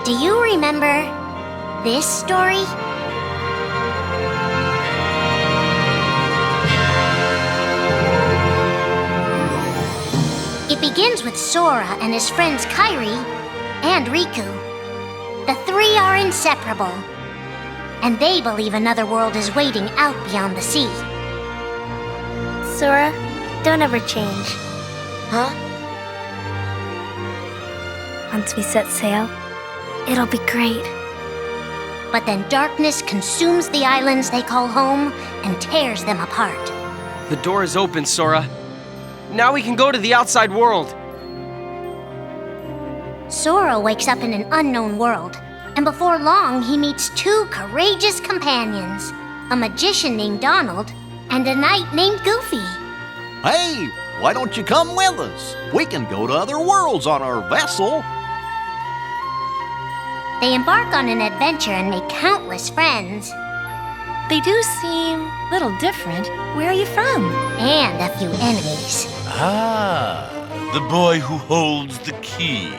Do you remember this story? It begins with Sora and his friends Kairi and Riku. The three are inseparable, and they believe another world is waiting out beyond the sea. Sora, don't ever change. Huh? Once we set sail, it'll be great. But then darkness consumes the islands they call home and tears them apart. The door is open, Sora. Now we can go to the outside world. Sora wakes up in an unknown world, and before long he meets two courageous companions, a magician named Donald and a knight named Goofy. Hey, why don't you come with us? We can go to other worlds on our vessel. They embark on an adventure and make countless friends. They do seem a little different. Where are you from? And a few enemies. Ah, the boy who holds the key.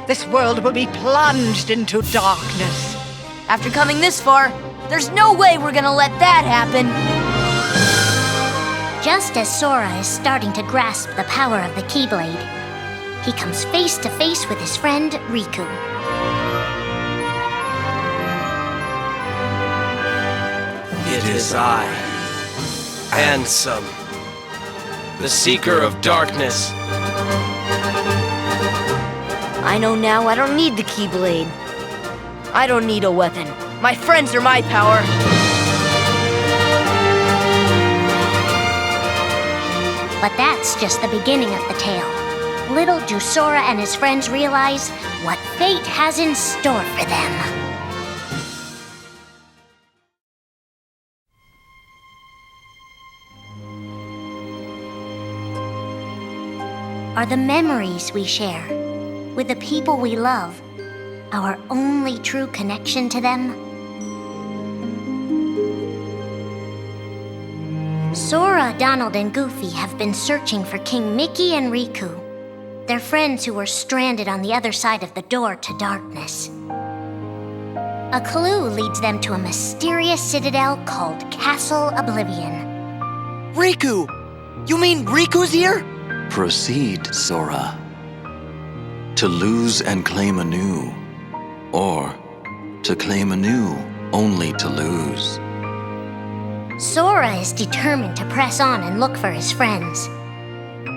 This world will be plunged into darkness. After coming this far, there's no way we're gonna let that happen. Just as Sora is starting to grasp the power of the Keyblade, he comes face to face with his friend Riku. It is I, Handsome, the Seeker of Darkness. I know now I don't need the Keyblade. I don't need a weapon. My friends are my power. But that's just the beginning of the tale. Little do Sora and his friends realize what fate has in store for them. Are the memories we share with the people we love our only true connection to them? Sora, Donald, and Goofy have been searching for King Mickey and Riku, their friends who were stranded on the other side of the door to darkness. A clue leads them to a mysterious citadel called Castle Oblivion. Riku! You mean Riku's here? Proceed, Sora. To lose and claim anew, or to claim anew only to lose. Sora is determined to press on and look for his friends.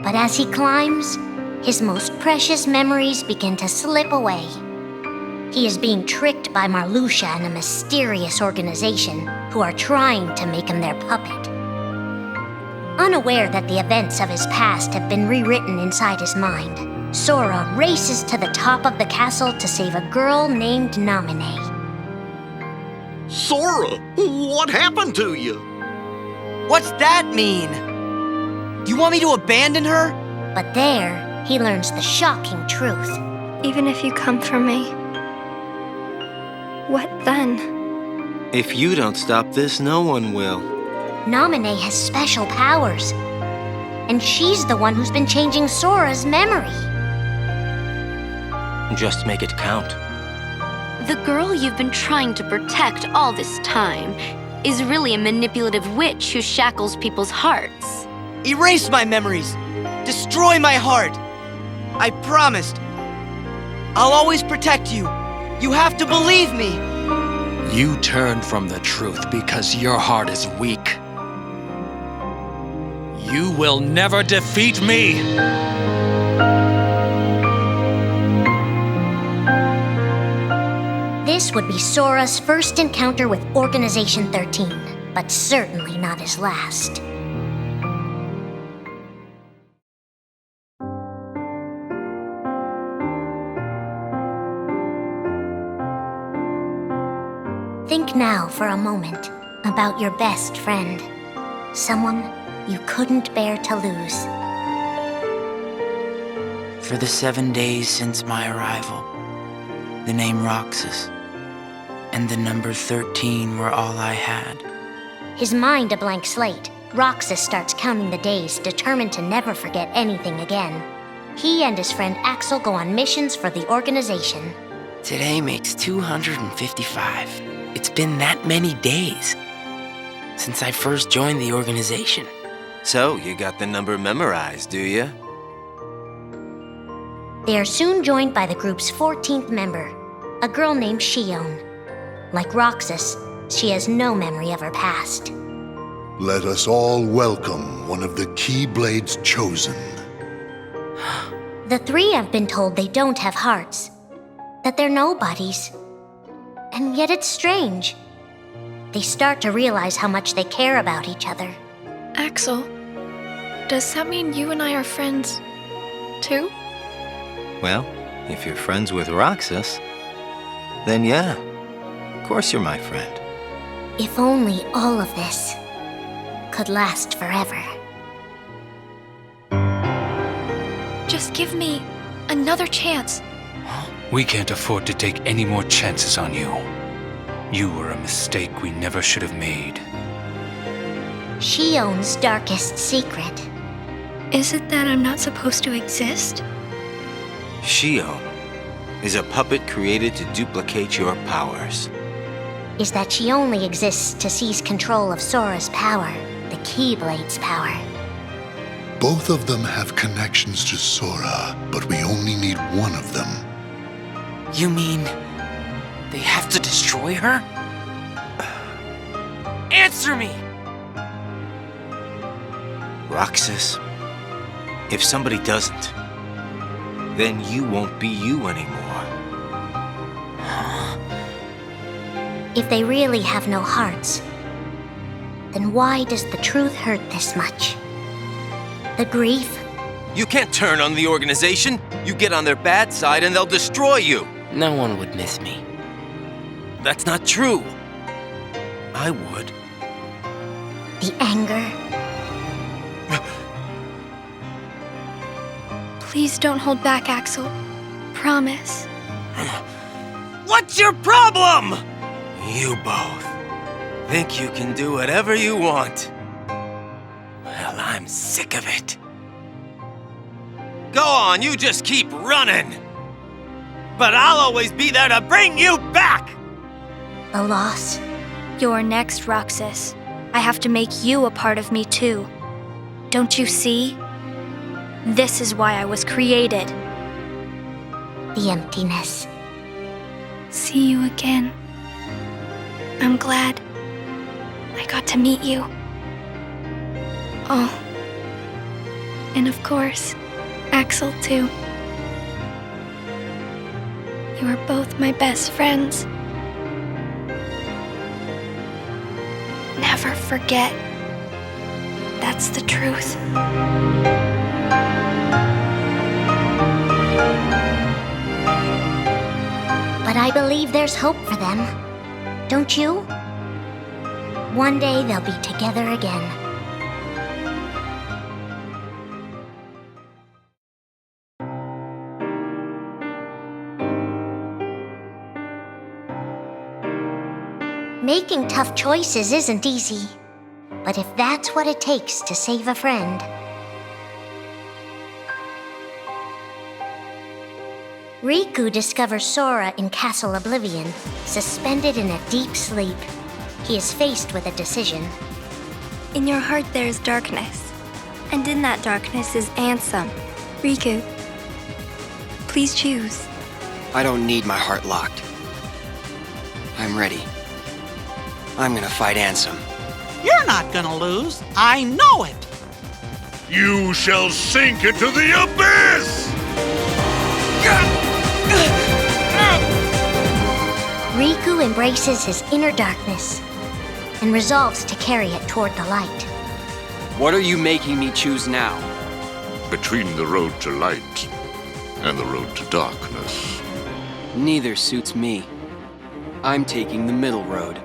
But as he climbs, his most precious memories begin to slip away. He is being tricked by Marluxia and a mysterious organization who are trying to make him their puppet. Unaware that the events of his past have been rewritten inside his mind, Sora races to the top of the castle to save a girl named Naminé. Sora, what happened to you? What's that mean? You want me to abandon her? But there, he learns the shocking truth. Even if you come for me, what then? If you don't stop this, no one will. Naminé has special powers, and she's the one who's been changing Sora's memory. Just make it count. The girl you've been trying to protect all this time is really a manipulative witch who shackles people's hearts. Erase my memories! Destroy my heart! I promised! I'll always protect you! You have to believe me! You turn from the truth because your heart is weak. You will never defeat me! This would be Sora's first encounter with Organization 13, but certainly not his last. Think now for a moment about your best friend, someone you couldn't bear to lose. For the 7 days since my arrival, the name Roxas and the number 13 were all I had. His mind a blank slate, Roxas starts counting the days, determined to never forget anything again. He and his friend Axel go on missions for the organization. Today makes 255. It's been that many days since I first joined the organization. So, you got the number memorized, do you? They are soon joined by the group's 14th member, a girl named Shion. Like Roxas, she has no memory of her past. Let us all welcome one of the Keyblades chosen. The three have been told they don't have hearts, that they're nobodies. And yet it's strange. They start to realize how much they care about each other. Axel, does that mean you and I are friends, too? Well, if you're friends with Roxas, then yeah, of course you're my friend. If only all of this could last forever. Just give me another chance. We can't afford to take any more chances on you. You were a mistake we never should have made. Shion's darkest secret. Is it that I'm not supposed to exist? Shion is a puppet created to duplicate your powers. Is that she only exists to seize control of Sora's power, the Keyblade's power. Both of them have connections to Sora, but we only need one of them. You mean they have to destroy her? Answer me! Roxas, if somebody doesn't, then you won't be you anymore. If they really have no hearts, then why does the truth hurt this much? The grief? You can't turn on the organization. You get on their bad side and they'll destroy you. No one would miss me. That's not true. I would. The anger? Please don't hold back, Axel. Promise. What's your problem? You both think you can do whatever you want. Well, I'm sick of it. Go on, you just keep running. But I'll always be there to bring you back! The loss? You're next, Roxas. I have to make you a part of me too. Don't you see? This is why I was created. The emptiness. See you again. I'm glad I got to meet you. Oh. And of course, Axel too. You are both my best friends. Never forget. That's the truth. But I believe there's hope for them. Don't you? One day they'll be together again. Making tough choices isn't easy, but if that's what it takes to save a friend. Riku discovers Sora in Castle Oblivion, suspended in a deep sleep. He is faced with a decision. In your heart there is darkness, and in that darkness is Ansem. Riku, please choose. I don't need my heart locked. I'm ready. I'm gonna fight Ansem. You're not gonna lose. I know it. You shall sink into the abyss! Riku embraces his inner darkness and resolves to carry it toward the light. What are you making me choose now? Between the road to light and the road to darkness. Neither suits me. I'm taking the middle road.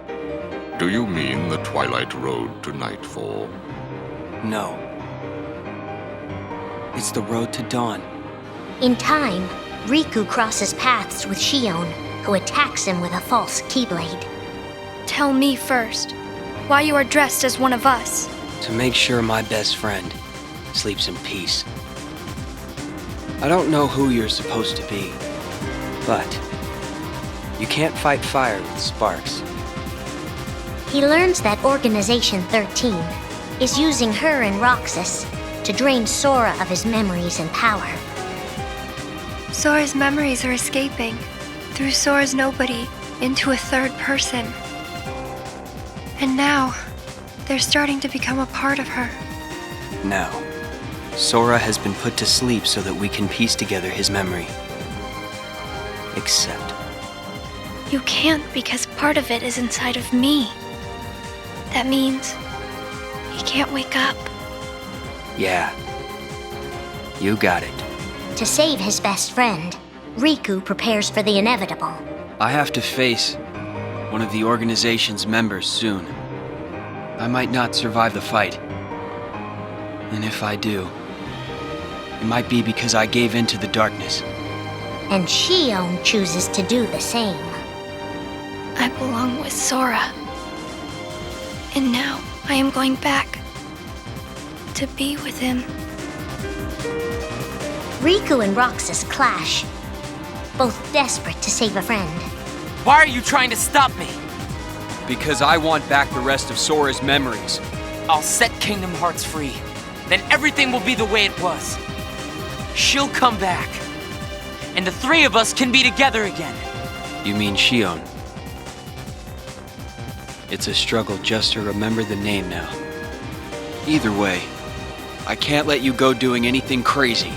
Do you mean the twilight road to nightfall? No. It's the road to dawn. In time, Riku crosses paths with Shion, who attacks him with a false Keyblade. Tell me first, why you are dressed as one of us. To make sure my best friend sleeps in peace. I don't know who you're supposed to be, but You can't fight fire with sparks. He learns that Organization 13 is using her and Roxas to drain Sora of his memories and power. Sora's memories are escaping through Sora's nobody into a third person. And now, they're starting to become a part of her. Now, Sora has been put to sleep so that we can piece together his memory. Except... You can't because part of it is inside of me. That means he can't wake up. Yeah. You got it. To save his best friend, Riku prepares for the inevitable. I have to face one of the organization's members soon. I might not survive the fight. And if I do, it might be because I gave in to the darkness. And Shion chooses to do the same. I belong with Sora. And now I am going back to be with him. Riku and Roxas clash, both desperate to save a friend. Why are you trying to stop me? Because I want back the rest of Sora's memories. I'll set Kingdom Hearts free. Then everything will be the way it was. She'll come back. And the three of us can be together again. You mean Shion? It's a struggle just to remember the name now. Either way, I can't let you go doing anything crazy.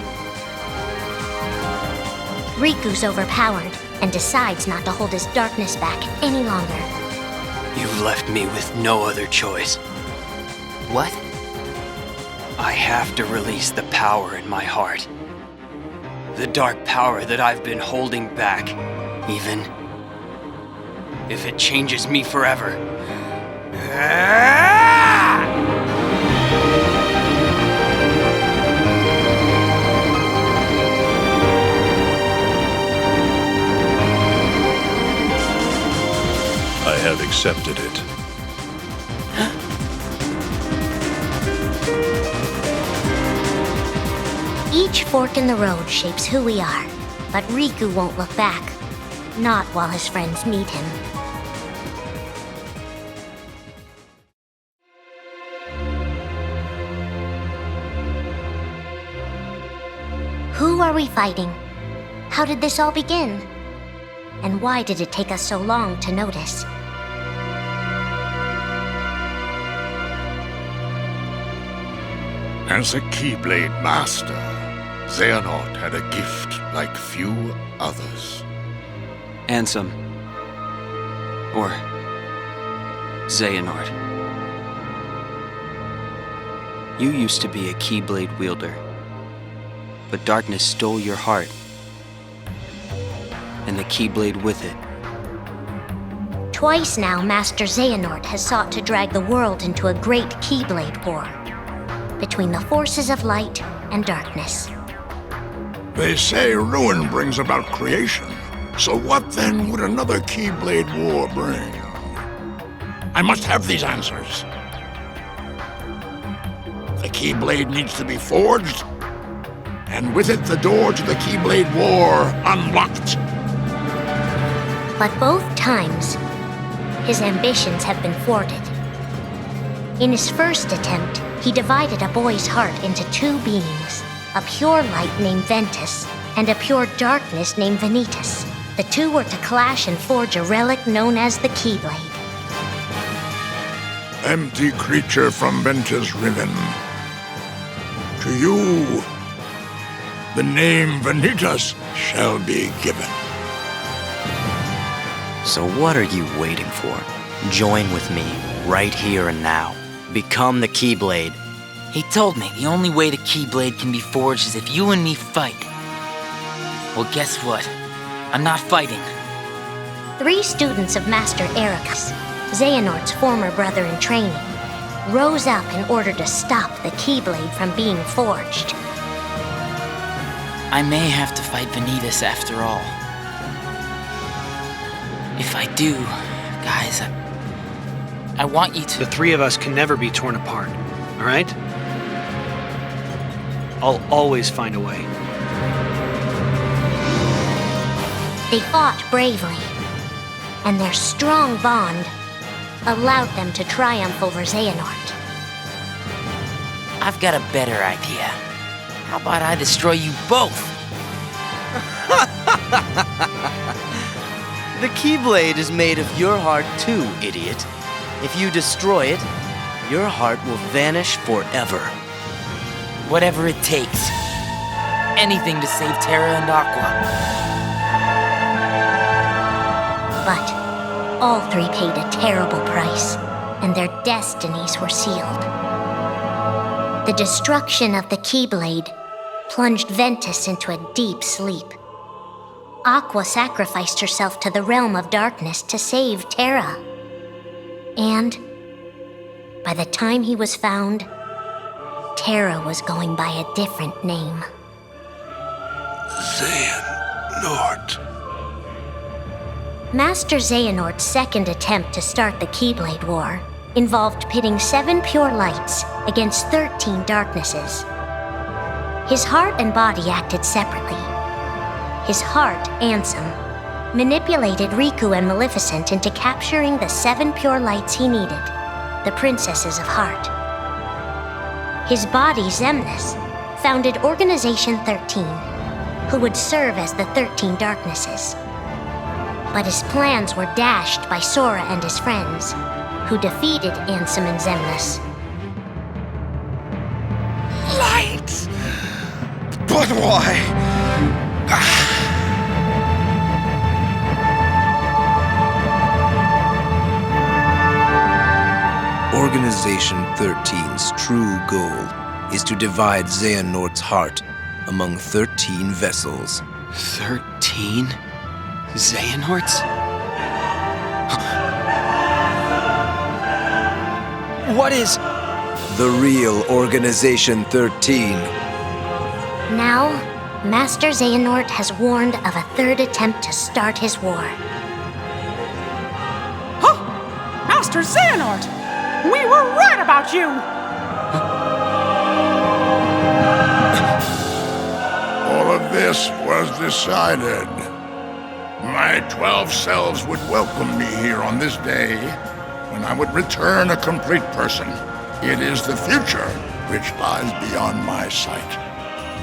Riku's overpowered and decides not to hold his darkness back any longer. You've left me with no other choice. What? I have to release the power in my heart. The dark power that I've been holding back, even if it changes me forever. I have accepted it. Each fork in the road shapes who we are, but Riku won't look back. Not while his friends need him. Who are we fighting? How did this all begin? And why did it take us so long to notice? As a Keyblade master, Xehanort had a gift like few others. Ansem. Or Xehanort. You used to be a Keyblade wielder, but darkness stole your heart, and the Keyblade with it. Twice now, Master Xehanort has sought to drag the world into a great Keyblade war between the forces of light and darkness. They say ruin brings about creation. So what then would another Keyblade war bring? I must have these answers. The Keyblade needs to be forged, and with it the door to the Keyblade war unlocked. But both times, his ambitions have been thwarted. In his first attempt, he divided a boy's heart into two beings, a pure light named Ventus and a pure darkness named Vanitas. The two were to clash and forge a relic known as the Keyblade. Empty creature from Ventus Riven. To you, the name Vanitas shall be given. So what are you waiting for? Join with me, right here and now. Become the Keyblade. He told me the only way the Keyblade can be forged is if you and me fight. Well, guess what? I'm not fighting. 3 students of Master Ericus, Xehanort's former brother in training, rose up in order to stop the Keyblade from being forged. I may have to fight Vanitas after all. If I do, guys, I want you to... The 3 of us can never be torn apart, all right? I'll always find a way. They fought bravely, and their strong bond allowed them to triumph over Xehanort. I've got a better idea. How about I destroy you both? The Keyblade is made of your heart too, idiot. If you destroy it, your heart will vanish forever. Whatever it takes. Anything to save Terra and Aqua. But all three paid a terrible price, and their destinies were sealed. The destruction of the Keyblade plunged Ventus into a deep sleep. Aqua sacrificed herself to the realm of darkness to save Terra. And by the time he was found, Terra was going by a different name. Xehanort. Master Xehanort's second attempt to start the Keyblade War involved pitting 7 pure lights against 13 darknesses. His heart and body acted separately. His heart, Ansem, manipulated Riku and Maleficent into capturing the 7 pure lights he needed, the Princesses of Heart. His body, Xemnas, founded Organization 13, who would serve as the 13 darknesses. But his plans were dashed by Sora and his friends, who defeated Ansem and Xemnas. Light! But why? Organization 13's true goal is to divide Xehanort's heart among 13 vessels. 13? Xehanorts? What is... The real Organization 13. Now, Master Xehanort has warned of a third attempt to start his war. Huh? Master Xehanort! We were right about you! All of this was decided. My 12 selves would welcome me here on this day, when I would return a complete person. It is the future which lies beyond my sight.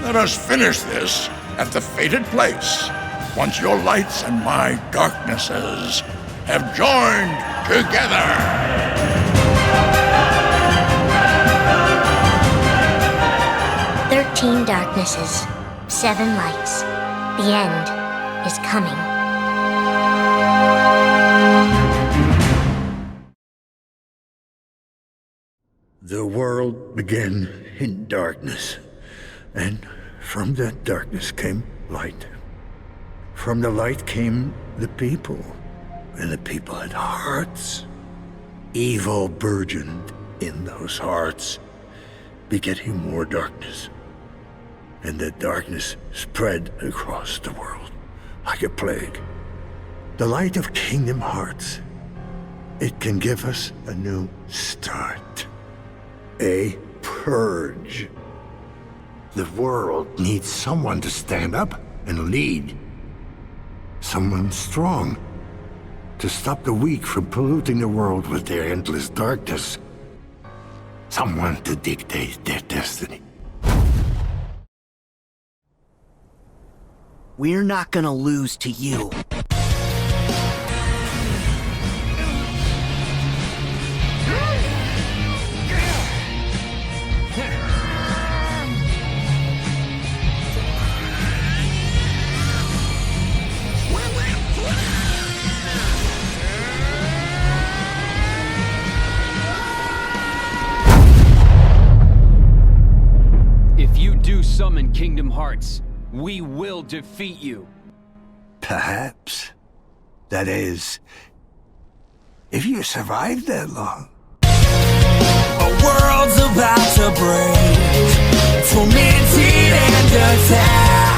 Let us finish this at the fated place, once your lights and my darknesses have joined together. 13 darknesses, 7 lights. The end is coming. The world began in darkness, and from that darkness came light. From the light came the people, and the people had hearts. Evil burgeoned in those hearts, begetting more darkness. And that darkness spread across the world like a plague. The light of Kingdom Hearts, it can give us a new start. A purge. The world needs someone to stand up and lead. Someone strong to stop the weak from polluting the world with their endless darkness. Someone to dictate their destiny. We're not gonna lose to you. If you do summon Kingdom Hearts, we will defeat you. Perhaps. That is, if you survive that long. A world's about to break, tormented and attacked.